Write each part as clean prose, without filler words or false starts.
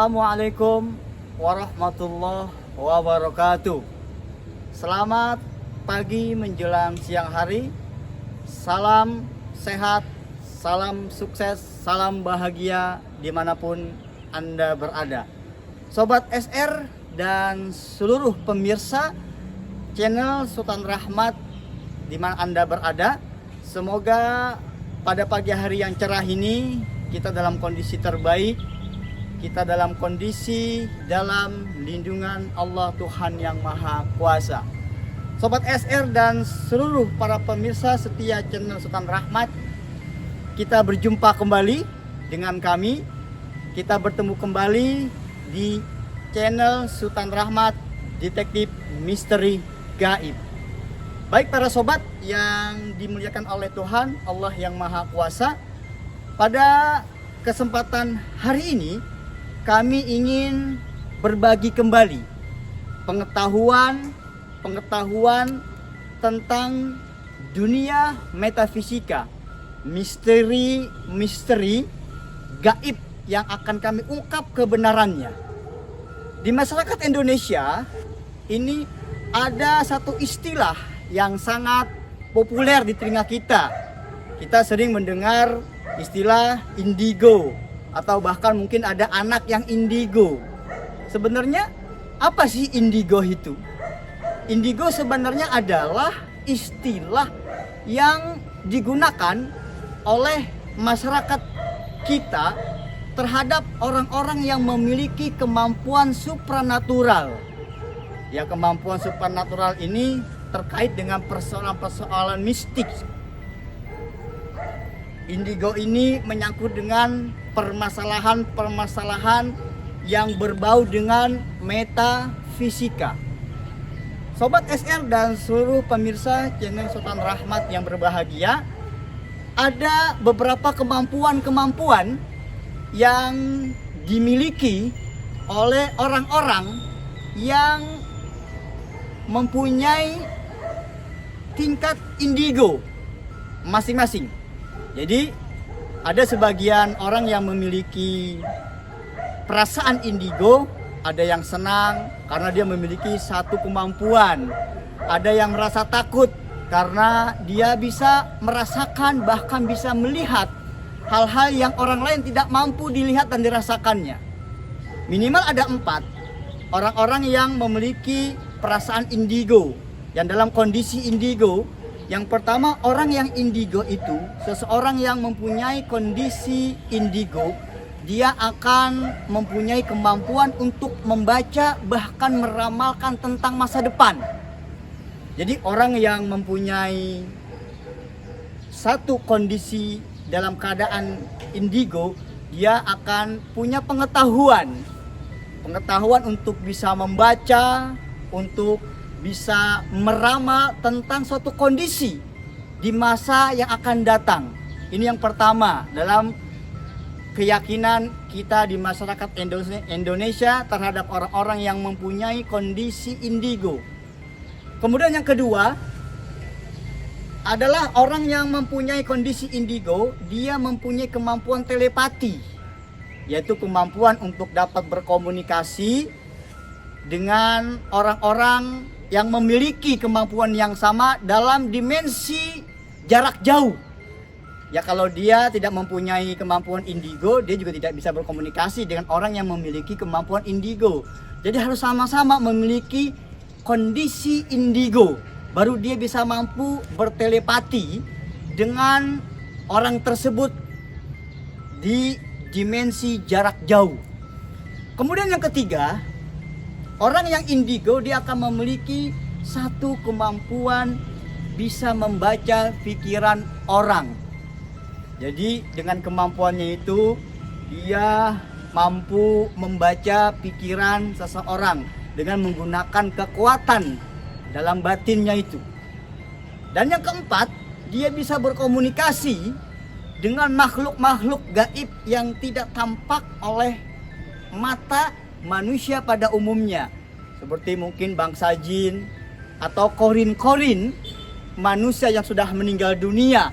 Assalamualaikum warahmatullahi wabarakatuh. Selamat pagi menjelang siang hari. Salam sehat, salam sukses, salam bahagia dimanapun Anda berada. Sobat SR dan seluruh pemirsa channel Sultan Rahmat di mana Anda berada. Semoga pada pagi hari yang cerah ini kita dalam kondisi terbaik. Kita dalam kondisi dalam lindungan Allah Tuhan yang Maha Kuasa. Sobat SR dan seluruh para pemirsa setia channel Sultan Rahmat, kita berjumpa kembali dengan kami. Kita bertemu kembali di channel Sultan Rahmat Detektif Misteri Gaib. Baik para sobat yang dimuliakan oleh Tuhan Allah yang Maha Kuasa, pada kesempatan hari ini kami ingin berbagi kembali pengetahuan tentang dunia metafisika, misteri gaib yang akan kami ungkap kebenarannya. Di masyarakat Indonesia ini ada satu istilah yang sangat populer di telinga kita. Kita sering mendengar istilah indigo, atau bahkan mungkin ada anak yang indigo. Sebenarnya apa sih indigo itu? Indigo sebenarnya adalah istilah yang digunakan oleh masyarakat kita terhadap orang-orang yang memiliki kemampuan supranatural. Ya, kemampuan supranatural ini terkait dengan persoalan-persoalan mistik. Indigo ini menyangkut dengan permasalahan-permasalahan yang berbau dengan metafisika. Sobat SR dan seluruh pemirsa channel Sultan Rahmat yang berbahagia, ada beberapa kemampuan-kemampuan yang dimiliki oleh orang-orang yang mempunyai tingkat indigo masing-masing. Jadi ada sebagian orang yang memiliki perasaan indigo, ada yang senang karena dia memiliki satu kemampuan, ada yang merasa takut karena dia bisa merasakan bahkan bisa melihat hal-hal yang orang lain tidak mampu dilihat dan dirasakannya. Minimal ada 4 orang-orang yang memiliki perasaan indigo, yang dalam kondisi indigo. Yang pertama, orang yang indigo itu seseorang yang mempunyai kondisi indigo, dia akan mempunyai kemampuan untuk membaca bahkan meramalkan tentang masa depan. Jadi orang yang mempunyai satu kondisi dalam keadaan indigo, dia akan punya pengetahuan untuk bisa membaca, untuk bisa meramal tentang suatu kondisi di masa yang akan datang. Ini yang pertama dalam keyakinan kita di masyarakat Indonesia terhadap orang-orang yang mempunyai kondisi indigo. Kemudian yang kedua adalah orang yang mempunyai kondisi indigo, dia mempunyai kemampuan telepati, yaitu kemampuan untuk dapat berkomunikasi dengan orang-orang yang memiliki kemampuan yang sama dalam dimensi jarak jauh. Ya, kalau dia tidak mempunyai kemampuan indigo, dia juga tidak bisa berkomunikasi dengan orang yang memiliki kemampuan indigo. Jadi harus sama-sama memiliki kondisi indigo, baru dia bisa mampu bertelepati dengan orang tersebut di dimensi jarak jauh. Kemudian yang ketiga, orang yang indigo dia akan memiliki satu kemampuan bisa membaca pikiran orang. Jadi dengan kemampuannya itu dia mampu membaca pikiran seseorang dengan menggunakan kekuatan dalam batinnya itu. Dan yang keempat, dia bisa berkomunikasi dengan makhluk-makhluk gaib yang tidak tampak oleh mata manusia pada umumnya, seperti mungkin bangsa jin atau korin-korin manusia yang sudah meninggal dunia.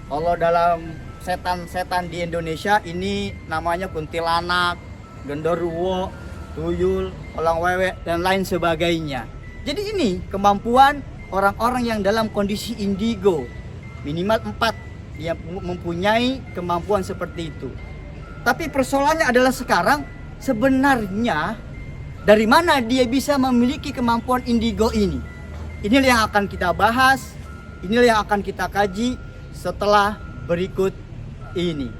Kalau dalam setan-setan di Indonesia ini namanya kuntilanak, genderuwo, tuyul, kolang wewe, dan lain sebagainya. Jadi ini kemampuan orang-orang yang dalam kondisi indigo. Minimal 4 yang mempunyai kemampuan seperti itu. Tapi persoalannya adalah sekarang sebenarnya dari mana dia bisa memiliki kemampuan indigo ini? Inilah yang akan kita bahas, inilah yang akan kita kaji setelah berikut ini.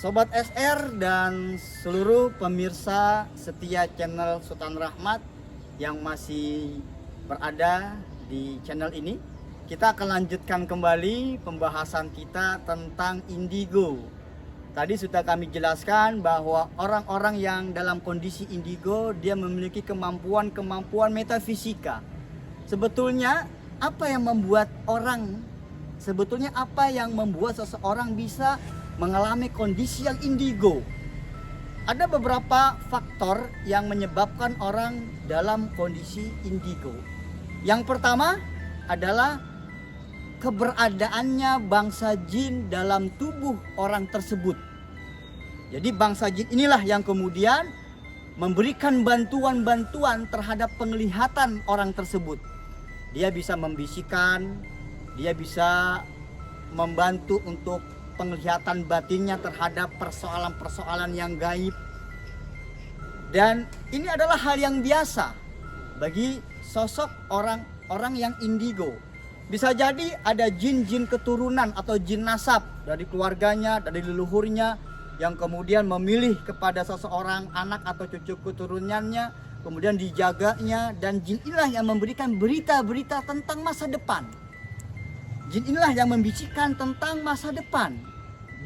Sobat SR dan seluruh pemirsa setia channel Sultan Rahmat yang masih berada di channel ini, kita akan lanjutkan kembali pembahasan kita tentang indigo. Tadi sudah kami jelaskan bahwa orang-orang yang dalam kondisi indigo dia memiliki kemampuan metafisika. Sebetulnya apa yang membuat seseorang bisa mengalami kondisi yang indigo? Ada beberapa faktor yang menyebabkan orang dalam kondisi indigo. Yang pertama adalah keberadaannya bangsa jin dalam tubuh orang tersebut. Jadi bangsa jin inilah yang kemudian memberikan bantuan-bantuan terhadap penglihatan orang tersebut. Dia bisa membisikkan, dia bisa membantu untuk penglihatan batinnya terhadap persoalan-persoalan yang gaib. Dan ini adalah hal yang biasa bagi sosok orang-orang yang indigo. Bisa jadi ada jin-jin keturunan atau jin nasab dari keluarganya, dari leluhurnya yang kemudian memilih kepada seseorang anak atau cucu keturunannya, kemudian dijaganya, dan jin inilah yang memberikan berita-berita tentang masa depan. Jin inilah yang membisikkan tentang masa depan.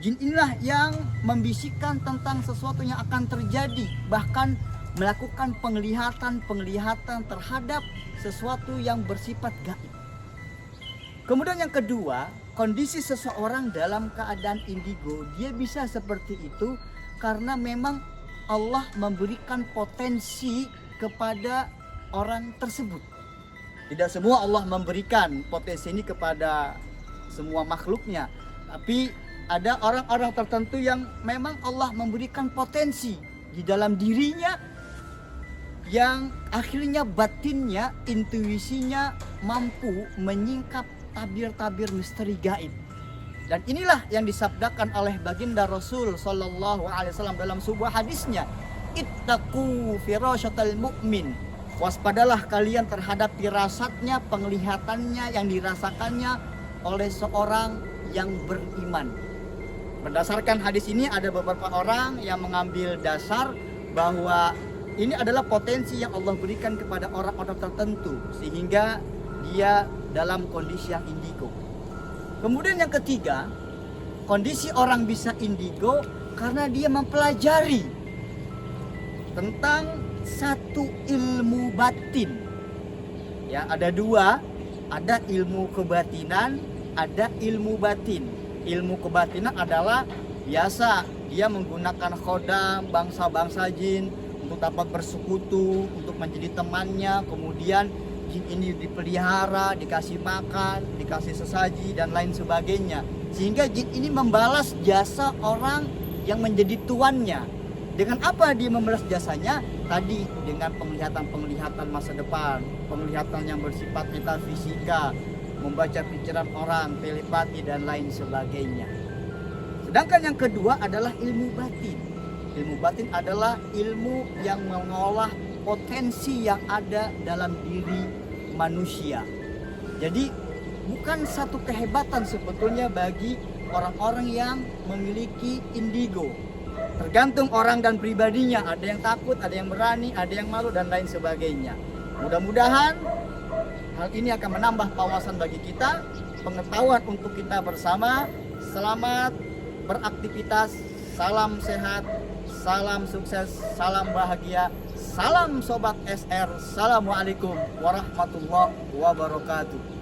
Jin inilah yang membisikkan tentang sesuatu yang akan terjadi, bahkan melakukan penglihatan terhadap sesuatu yang bersifat gaib. Kemudian yang kedua, kondisi seseorang dalam keadaan indigo, dia bisa seperti itu karena memang Allah memberikan potensi kepada orang tersebut. Tidak semua Allah memberikan potensi ini kepada semua makhluknya, tapi ada orang-orang tertentu yang memang Allah memberikan potensi di dalam dirinya yang akhirnya batinnya, intuisinya mampu menyingkap tabir-tabir misteri gaib. Dan inilah yang disabdakan oleh baginda Rasul sallallahu alaihi wasallam dalam sebuah hadisnya, ittaqu firasyatal mu'min. Waspadalah kalian terhadap firasatnya, penglihatannya yang dirasakannya oleh seorang yang beriman. Berdasarkan hadis ini ada beberapa orang yang mengambil dasar bahwa ini adalah potensi yang Allah berikan kepada orang-orang tertentu sehingga dia dalam kondisi yang indigo. Kemudian yang ketiga, kondisi orang bisa indigo karena dia mempelajari tentang satu ilmu batin. Ya, ada dua, ada ilmu kebatinan, ada ilmu batin. Ilmu kebatinan adalah biasa dia menggunakan khodam bangsa-bangsa jin untuk dapat bersekutu, untuk menjadi temannya. Kemudian jin ini dipelihara, dikasih makan, dikasih sesaji dan lain sebagainya. Sehingga jin ini membalas jasa orang yang menjadi tuannya. Dengan apa dia membalas jasanya? Tadi dengan penglihatan masa depan, penglihatan yang bersifat metafisika, membaca pikiran orang, telepati dan lain sebagainya. Sedangkan yang kedua adalah ilmu batin. Ilmu batin adalah ilmu yang mengolah potensi yang ada dalam diri manusia. Jadi bukan satu kehebatan sebetulnya bagi orang-orang yang memiliki indigo. Tergantung orang dan pribadinya, ada yang takut, ada yang berani, ada yang malu dan lain sebagainya. Mudah-mudahan hal ini akan menambah wawasan bagi kita, pengetahuan untuk kita bersama. Selamat beraktivitas, salam sehat, salam sukses, salam bahagia, salam Sobat SR. Assalamualaikum warahmatullahi wabarakatuh.